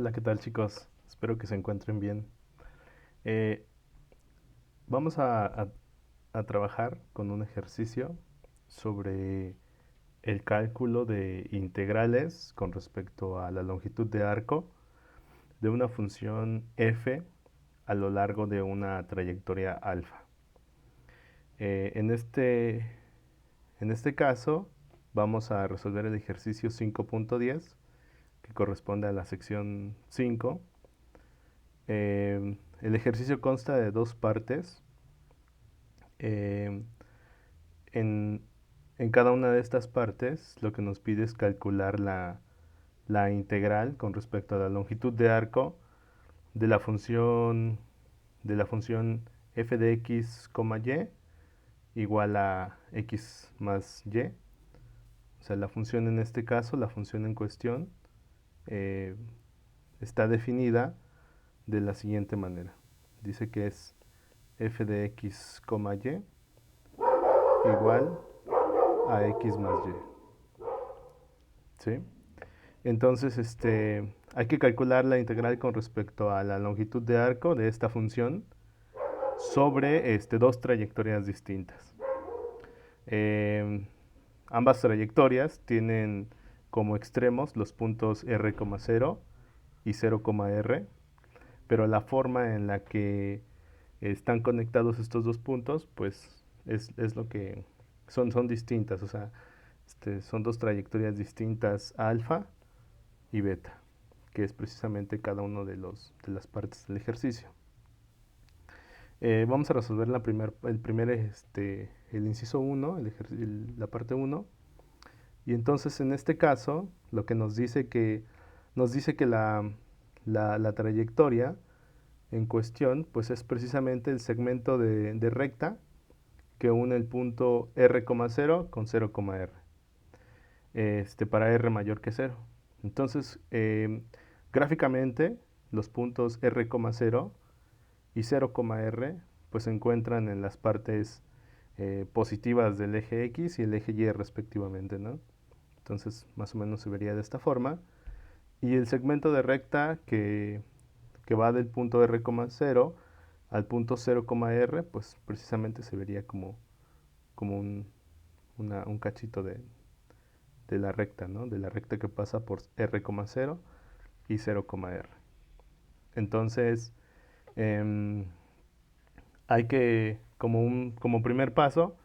Hola, ¿qué tal chicos? Espero que se encuentren bien. Eh, vamos a trabajar con un ejercicio sobre el cálculo de integrales con respecto a la longitud de arco de una función f a lo largo de una trayectoria alfa. Eh, en este, en este caso vamos a resolver el ejercicio 5.10 que corresponde a la sección 5. El ejercicio consta de dos partes. Eh, en, en cada una de estas partes lo que nos pide es calcular la integral con respecto a la longitud de arco de la función f de x, y igual a x más y. O sea, la función en este caso, la función en cuestión, eh, está definida de la siguiente manera. Dice que es f de x, y igual a x más y. ¿Sí? Entonces, hay que calcular la integral con respecto a la longitud de arco de esta función sobre dos trayectorias distintas. Eh, Ambas trayectorias tienen como extremos los puntos r,0 y 0,r, pero la forma en la que están conectados estos dos puntos, pues es lo que son distintas. O sea, son dos trayectorias distintas, alfa y beta, que es precisamente cada uno de las partes del ejercicio. Vamos a resolver el inciso 1, la parte 1. Y entonces en este caso, lo que nos dice que la trayectoria en cuestión, pues es precisamente el segmento de recta que une el punto r,0 con 0,r, para r mayor que 0. Entonces, gráficamente, los puntos r,0 y 0,r pues se encuentran en las partes positivas del eje X y el eje Y respectivamente, ¿no? Entonces, más o menos se vería de esta forma. Y el segmento de recta que va del punto r,0 al punto 0,r, pues precisamente se vería como un cachito de la recta, ¿no? De la recta que pasa por r,0 y 0,r. Entonces, em, hay que, como primer paso,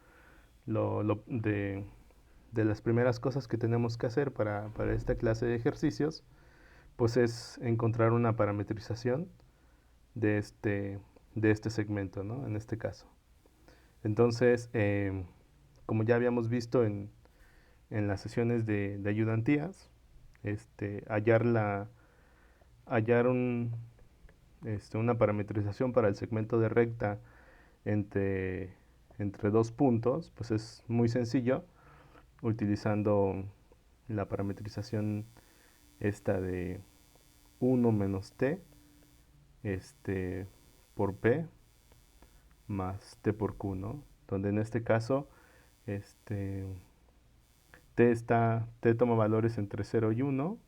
de las primeras cosas que tenemos que hacer para esta clase de ejercicios, pues es encontrar una parametrización de este segmento, ¿no? En este caso. Entonces, como ya habíamos visto en las sesiones de ayudantías, hallar hallar una parametrización para el segmento de recta entre, entre dos puntos, pues es muy sencillo utilizando la parametrización esta de 1 menos t por p más t por q, ¿no? Donde en este caso este, t toma valores entre 0 y 1,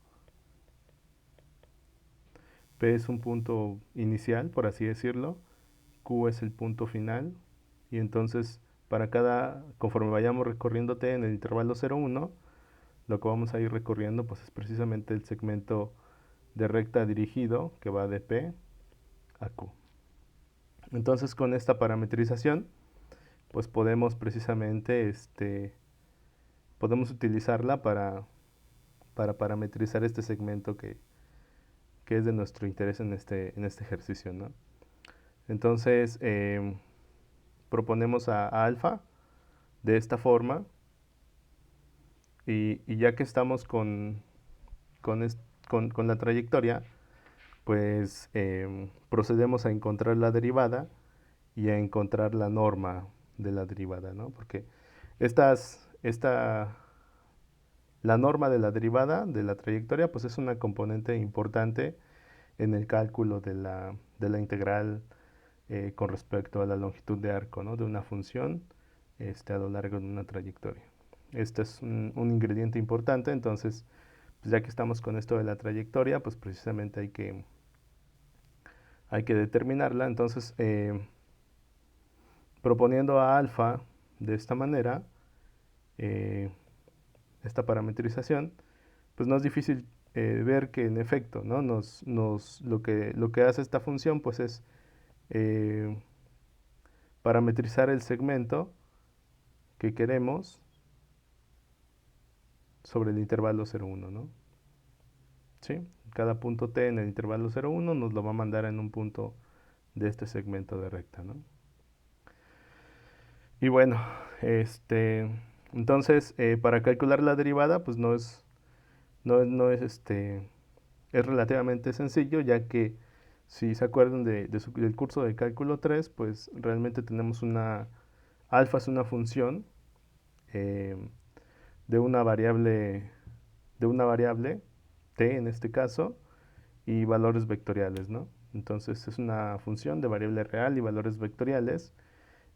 p es un punto inicial, por así decirlo, q es el punto final, y entonces conforme vayamos recorriendo t en el intervalo 0,1, lo que vamos a ir recorriendo pues es precisamente el segmento de recta dirigido que va de P a Q. Entonces con esta parametrización pues podemos precisamente podemos utilizarla para parametrizar este segmento que es de nuestro interés en este ejercicio, ¿no? Entonces proponemos a alfa de esta forma, y ya que estamos con, con la trayectoria, pues procedemos a encontrar la derivada y a encontrar la norma de la derivada, ¿no? Porque estas, esta, la norma de la derivada de la trayectoria, pues es una componente importante en el cálculo de la integral con respecto a la longitud de arco, ¿no? De una función a lo largo de una trayectoria. Este es un ingrediente importante, entonces pues ya que estamos con esto de la trayectoria, pues precisamente hay que determinarla. Entonces, proponiendo a alfa de esta manera, eh, esta parametrización, pues no es difícil ver que en efecto, ¿no? Lo que hace esta función pues es eh, parametrizar el segmento que queremos sobre el intervalo 0,1, ¿no? ¿Sí? Cada punto t en el intervalo 0,1 nos lo va a mandar en un punto de este segmento de recta, ¿no? Y bueno, entonces para calcular la derivada pues es relativamente sencillo, ya que si se acuerdan del curso de cálculo 3, pues realmente tenemos alfa es una función eh, de una variable, t en este caso, y valores vectoriales, ¿no? Entonces es una función de variable real y valores vectoriales,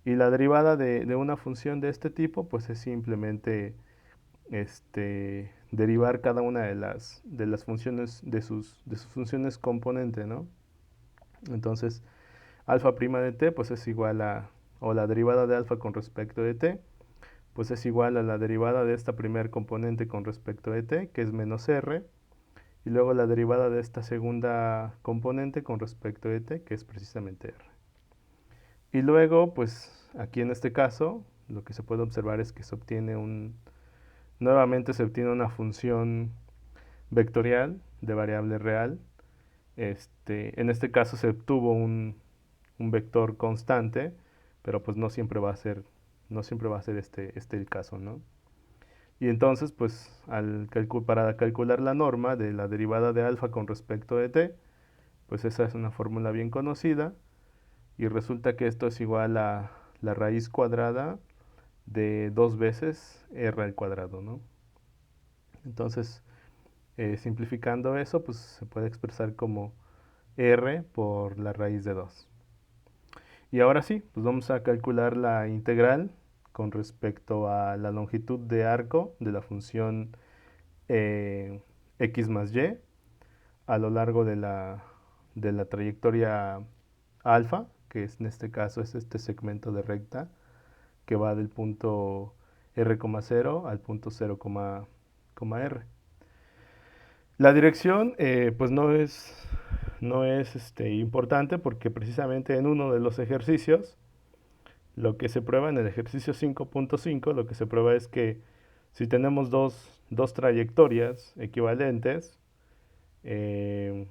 y la derivada de una función de este tipo, pues es simplemente derivar cada una de las funciones, de sus funciones componente, ¿no? Entonces, alfa prima de t, pues es igual o la derivada de alfa con respecto de t, pues es igual a la derivada de esta primer componente con respecto de t, que es menos r, y luego la derivada de esta segunda componente con respecto de t, que es precisamente r. Y luego, pues aquí en este caso, lo que se puede observar es que nuevamente se obtiene una función vectorial de variable real. En este caso se obtuvo un vector constante, pero pues no siempre va a ser este el caso, ¿no? Y entonces, pues, para calcular la norma de la derivada de alfa con respecto de t, pues esa es una fórmula bien conocida, y resulta que esto es igual a la raíz cuadrada de 2 veces r al cuadrado, ¿no? Entonces, simplificando eso, pues se puede expresar como r por la raíz de 2. Y ahora sí, pues vamos a calcular la integral con respecto a la longitud de arco de la función x más y a lo largo de la trayectoria alfa, que en este caso es este segmento de recta que va del punto r,0 al punto 0,r. La dirección pues no es importante, porque precisamente en uno de los ejercicios, lo que se prueba en el ejercicio 5.5, lo que se prueba es que si tenemos dos trayectorias equivalentes eh,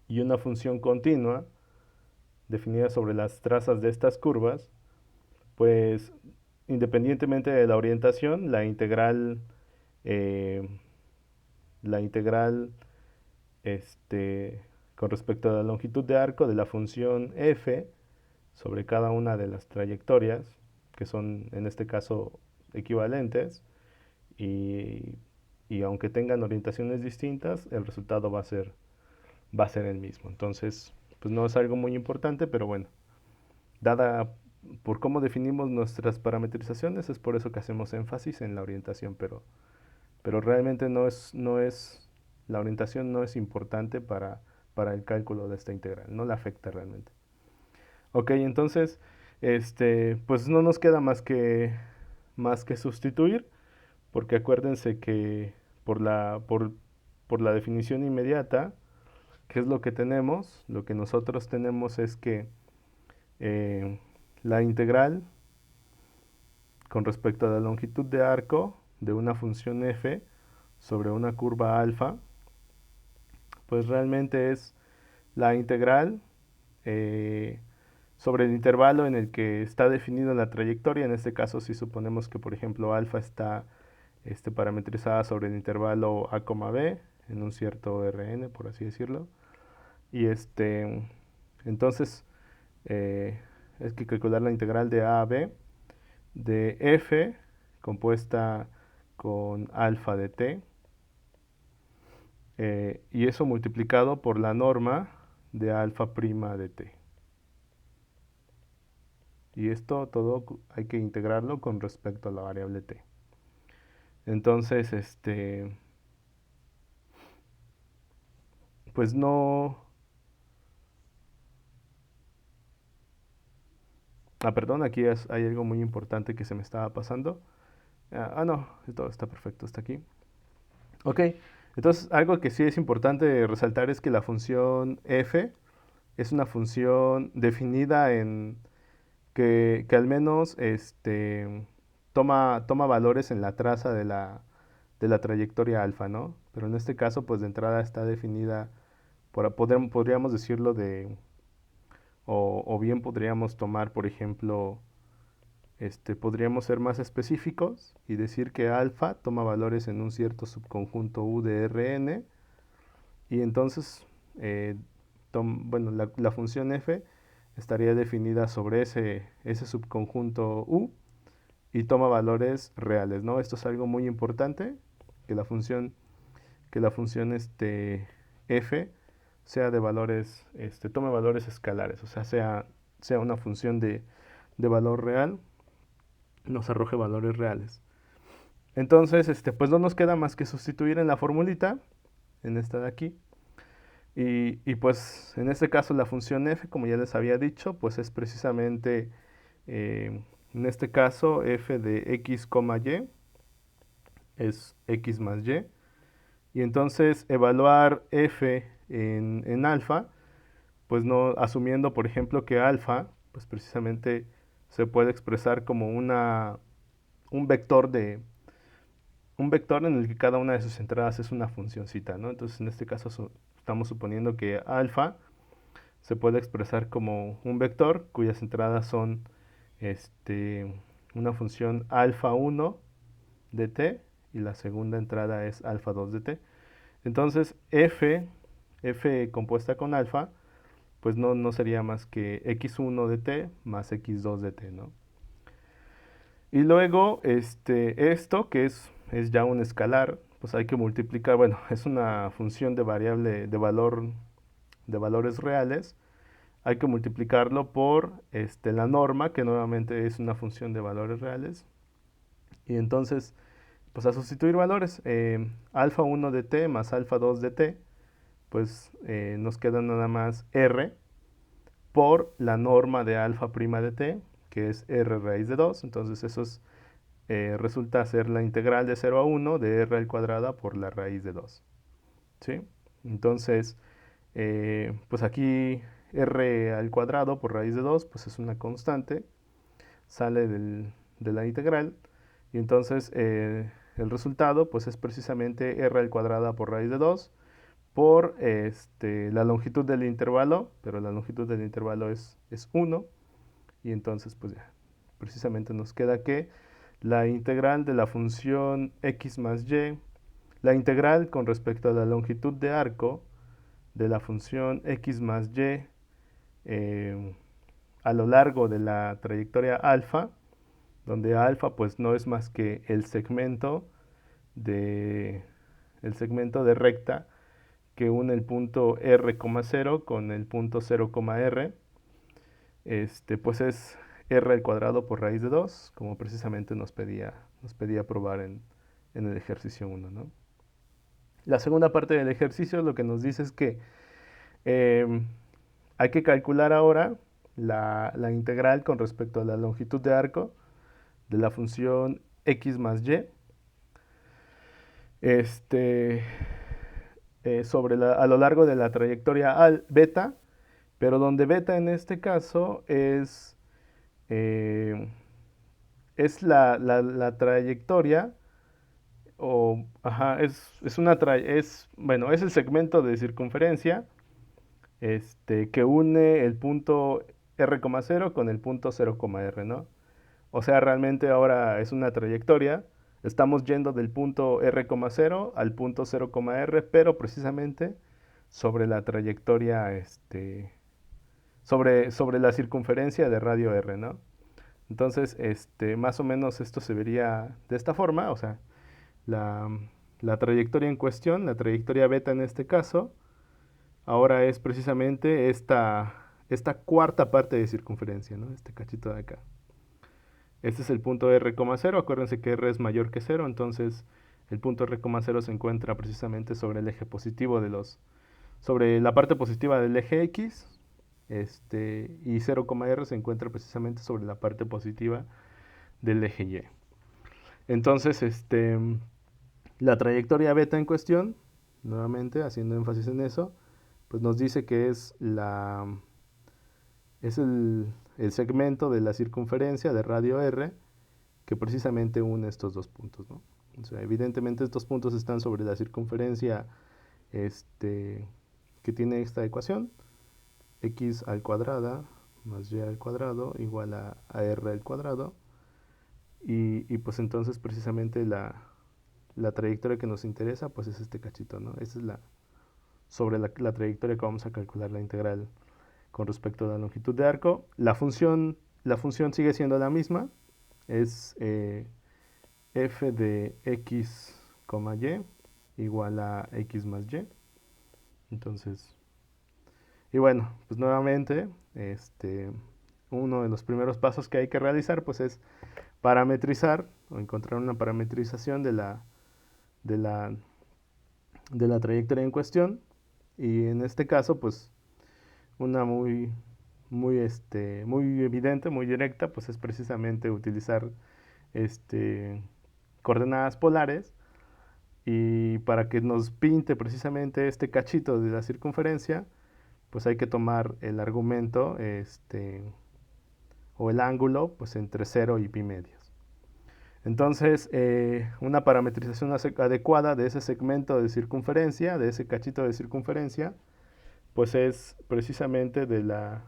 y una función continua definida sobre las trazas de estas curvas, pues independientemente de la orientación, eh, la integral con respecto a la longitud de arco de la función f sobre cada una de las trayectorias, que son en este caso equivalentes, y, y aunque tengan orientaciones distintas, el resultado va a ser el mismo. Entonces, pues no es algo muy importante, pero bueno, dada por cómo definimos nuestras parametrizaciones, es por eso que hacemos énfasis en la orientación, pero realmente la orientación no es importante para el cálculo de esta integral, no la afecta realmente. Ok, entonces, pues no nos queda más que sustituir, porque acuérdense que por la definición inmediata, ¿qué es lo que tenemos? Lo que nosotros tenemos es que eh, la integral con respecto a la longitud de arco de una función f sobre una curva alfa, pues realmente es la integral eh, sobre el intervalo en el que está definida la trayectoria. En este caso, si suponemos que, por ejemplo, alfa está parametrizada sobre el intervalo a, b en un cierto Rn, por así decirlo. Y entonces es que calcular la integral de a a b de f compuesta con alfa de t, y eso multiplicado por la norma de alfa prima de t. Y esto todo hay que integrarlo con respecto a la variable t. Entonces, pues no... perdón, aquí hay algo muy importante que se me estaba pasando. No, todo está perfecto, está aquí. Ok, entonces algo que sí es importante resaltar es que la función f es una función definida en que al menos toma valores en la traza de la trayectoria alfa, ¿no? Pero en este caso, pues de entrada está definida, podríamos decirlo o bien podríamos tomar, por ejemplo, podríamos ser más específicos y decir que alfa toma valores en un cierto subconjunto U de Rn y entonces, bueno, la función f estaría definida sobre ese subconjunto U y toma valores reales, ¿no? Esto es algo muy importante, que la función, que la función f sea de valores, tome valores escalares, o sea, sea una función de valor real, nos arroje valores reales. Entonces, pues no nos queda más que sustituir en la formulita, en esta de aquí, y pues en este caso la función f, como ya les había dicho, pues es precisamente, en este caso, f de x, y es x más y. Y entonces evaluar f en alfa, pues no, asumiendo por ejemplo que alfa, pues precisamente se puede expresar como un vector un vector en el que cada una de sus entradas es una funcioncita, ¿no? Entonces en este caso estamos suponiendo que alfa se puede expresar como un vector cuyas entradas son una función alfa 1 de t y la segunda entrada es alfa 2 de t. Entonces f compuesta con alfa, pues no sería más que x1 de t más x2 de t, ¿no? Y luego, esto que es ya un escalar, pues hay que multiplicar, bueno, es una función de variable de valores reales, hay que multiplicarlo por la norma, que nuevamente es una función de valores reales. Y entonces, pues a sustituir valores, alfa 1 de t más alfa 2 de t, pues nos queda nada más r por la norma de alfa prima de t, que es r raíz de 2. Entonces eso resulta ser la integral de 0 a 1 de r al cuadrado por la raíz de 2. ¿Sí? Entonces, pues aquí r al cuadrado por raíz de 2, pues es una constante, sale de la integral, y entonces el resultado pues es precisamente r al cuadrado por raíz de 2 por la longitud del intervalo, pero la longitud del intervalo es 1, y entonces pues ya, precisamente nos queda que la integral de la función x más y, la integral con respecto a la longitud de arco de la función x más y a lo largo de la trayectoria alfa, donde alfa pues no es más que el segmento de recta que une el punto r,0 con el punto 0,r, pues es r al cuadrado por raíz de 2, como precisamente nos pedía probar en el ejercicio 1, ¿no? La segunda parte del ejercicio lo que nos dice es que hay que calcular ahora la integral con respecto a la longitud de arco de la función x más y a lo largo de la trayectoria beta, pero donde beta en este caso eh, es la trayectoria, bueno, es el segmento de circunferencia que une el punto r,0 con el punto 0,r, ¿no? O sea, realmente ahora es una trayectoria, estamos yendo del punto r,0 al punto 0,r, pero precisamente sobre la trayectoria, sobre la circunferencia de radio r, ¿no? Entonces, más o menos esto se vería de esta forma, o sea, la, la trayectoria en cuestión, la trayectoria beta en este caso, ahora es precisamente esta cuarta parte de circunferencia, ¿no? Este cachito de acá. Este es el punto r,0, acuérdense que r es mayor que 0, entonces el punto r,0 se encuentra precisamente sobre el eje positivo sobre la parte positiva del eje X, y 0,r se encuentra precisamente sobre la parte positiva del eje Y. Entonces, la trayectoria beta en cuestión, nuevamente haciendo énfasis en eso, pues nos dice que es el segmento de la circunferencia de radio r que precisamente une estos dos puntos, ¿no? O sea, evidentemente estos puntos están sobre la circunferencia que tiene esta ecuación, x al cuadrada más y al cuadrado igual a r al cuadrado, y pues entonces precisamente la trayectoria que nos interesa pues es este cachito, ¿no? Esta es sobre la trayectoria que vamos a calcular la integral con respecto a la longitud de arco. La función sigue siendo la misma, es f de x, y igual a x más y. Entonces, y bueno, pues nuevamente, uno de los primeros pasos que hay que realizar pues es parametrizar o encontrar una parametrización de la, de la trayectoria en cuestión, y en este caso pues una muy evidente, muy directa, pues es precisamente utilizar coordenadas polares, y para que nos pinte precisamente este cachito de la circunferencia, pues hay que tomar el argumento o el ángulo pues entre 0 y pi medios. Entonces, una parametrización adecuada de ese segmento de circunferencia, de ese cachito de circunferencia, pues es precisamente de la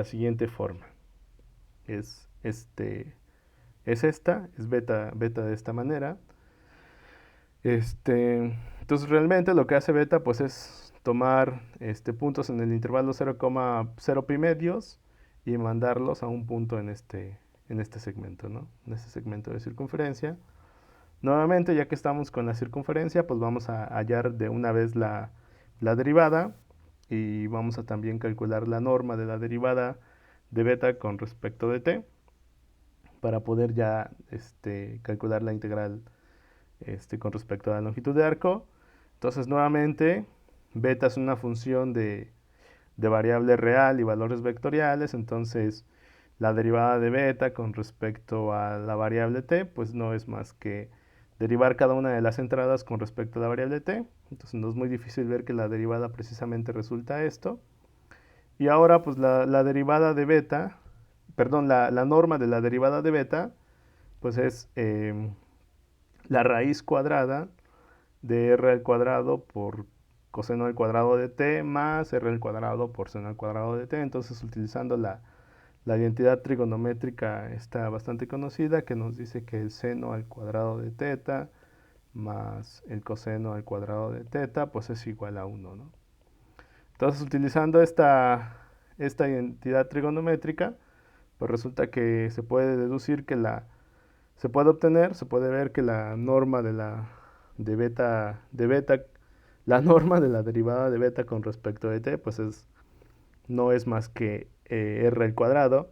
siguiente forma. Es esta, es beta de esta manera. Entonces realmente lo que hace beta pues es tomar puntos en el intervalo 0,0 pi medios y mandarlos a un punto en este segmento, ¿no? En este segmento de circunferencia. Nuevamente, ya que estamos con la circunferencia, pues vamos a hallar de una vez la derivada, y vamos a también calcular la norma de la derivada de beta con respecto de t, para poder ya calcular la integral con respecto a la longitud de arco. Entonces, nuevamente, beta es una función de variable real y valores vectoriales. Entonces, la derivada de beta con respecto a la variable t, pues no es más que derivar cada una de las entradas con respecto a la variable t. Entonces, no es muy difícil ver que la derivada precisamente resulta esto. Y ahora, pues la derivada de beta, perdón, la norma de la derivada de beta, pues es la raíz cuadrada de r al cuadrado por coseno al cuadrado de t más r al cuadrado por seno al cuadrado de t. Entonces, utilizando la identidad trigonométrica está bastante conocida, que nos dice que el seno al cuadrado de teta más el coseno al cuadrado de teta pues es igual a 1, ¿no? Entonces, utilizando esta identidad trigonométrica, pues resulta que se puede deducir que se puede ver que la norma de beta, la norma de la derivada de beta con respecto de t, pues no es más que r al cuadrado,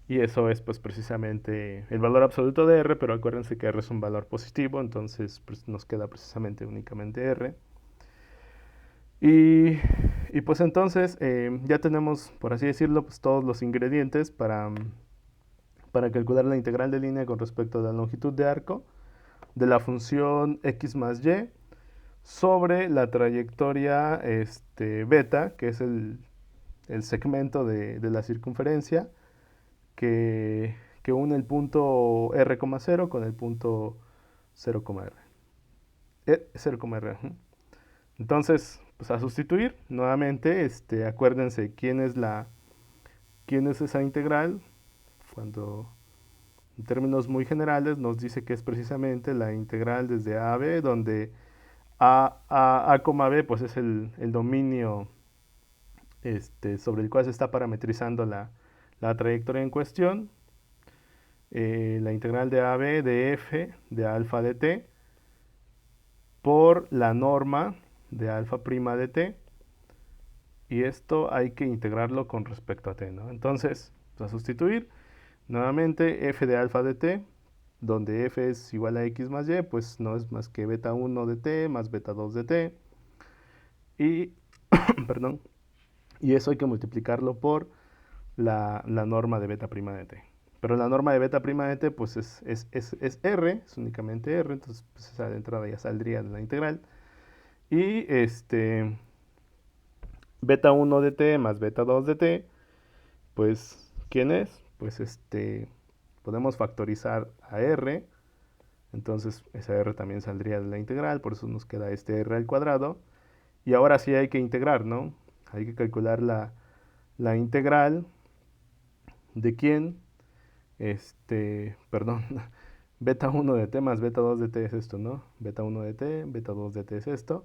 y eso es pues precisamente el valor absoluto de r, pero acuérdense que r es un valor positivo, entonces pues, nos queda precisamente únicamente r. Y pues entonces ya tenemos, por así decirlo, pues todos los ingredientes para calcular la integral de línea con respecto a la longitud de arco de la función x más y sobre la trayectoria beta, que es el segmento de la circunferencia que une el punto r,0 con el punto 0,r. 0,r. Entonces, pues a sustituir, nuevamente, acuérdense quién es esa integral. Cuando en términos muy generales nos dice que es precisamente la integral desde a a b, donde a, b pues es el dominio sobre el cual se está parametrizando la trayectoria en cuestión. La integral de a b de f de alfa de t por la norma de alfa prima de t, y esto hay que integrarlo con respecto a t, ¿no? Entonces, a sustituir, nuevamente f de alfa de t, donde f es igual a x más y, pues no es más que beta 1 de t más beta 2 de t. y, perdón, y eso hay que multiplicarlo por la norma de beta prima de t. Pero la norma de beta prima de t pues es r, es únicamente r, entonces pues esa de entrada ya saldría de la integral. Y beta 1 de t más beta 2 de t, pues ¿quién es? Pues podemos factorizar a r, entonces esa r también saldría de la integral, por eso nos queda este r al cuadrado. Y ahora sí hay que integrar, ¿no? Hay que calcular la integral de quién, perdón, beta 1 de t más beta 2 de t es esto, ¿no? Beta 1 de t, beta 2 de t es esto.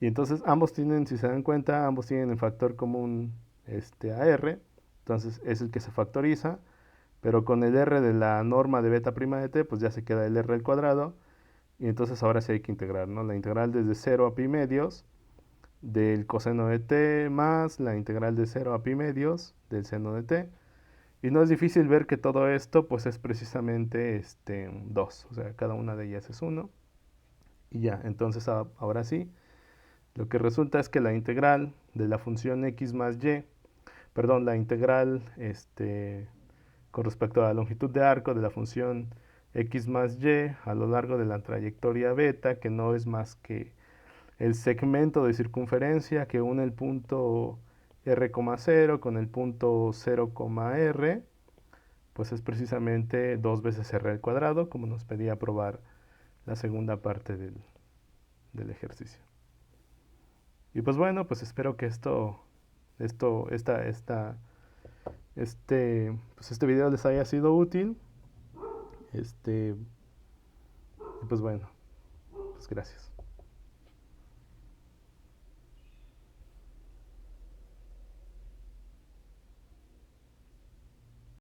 Y entonces ambos tienen, si se dan cuenta, ambos tienen el factor común a r. Entonces es el que se factoriza. Pero con el r de la norma de beta prima de t, pues ya se queda el r al cuadrado. Y entonces ahora sí hay que integrar, ¿no? La integral desde 0 a pi medios del coseno de t más la integral de 0 a pi medios del seno de t. Y no es difícil ver que todo esto pues es precisamente 2, o sea, cada una de ellas es 1. Y ya, entonces ahora sí, lo que resulta es que la integral de la función x más y, perdón, la integral con respecto a la longitud de arco de la función x más y a lo largo de la trayectoria beta, que no es más que el segmento de circunferencia que une el punto r,0 con el punto 0,r, pues es precisamente 2 veces r al cuadrado, como nos pedía probar la segunda parte del ejercicio. Y pues bueno, pues espero que pues este video les haya sido útil. Y pues bueno, pues gracias.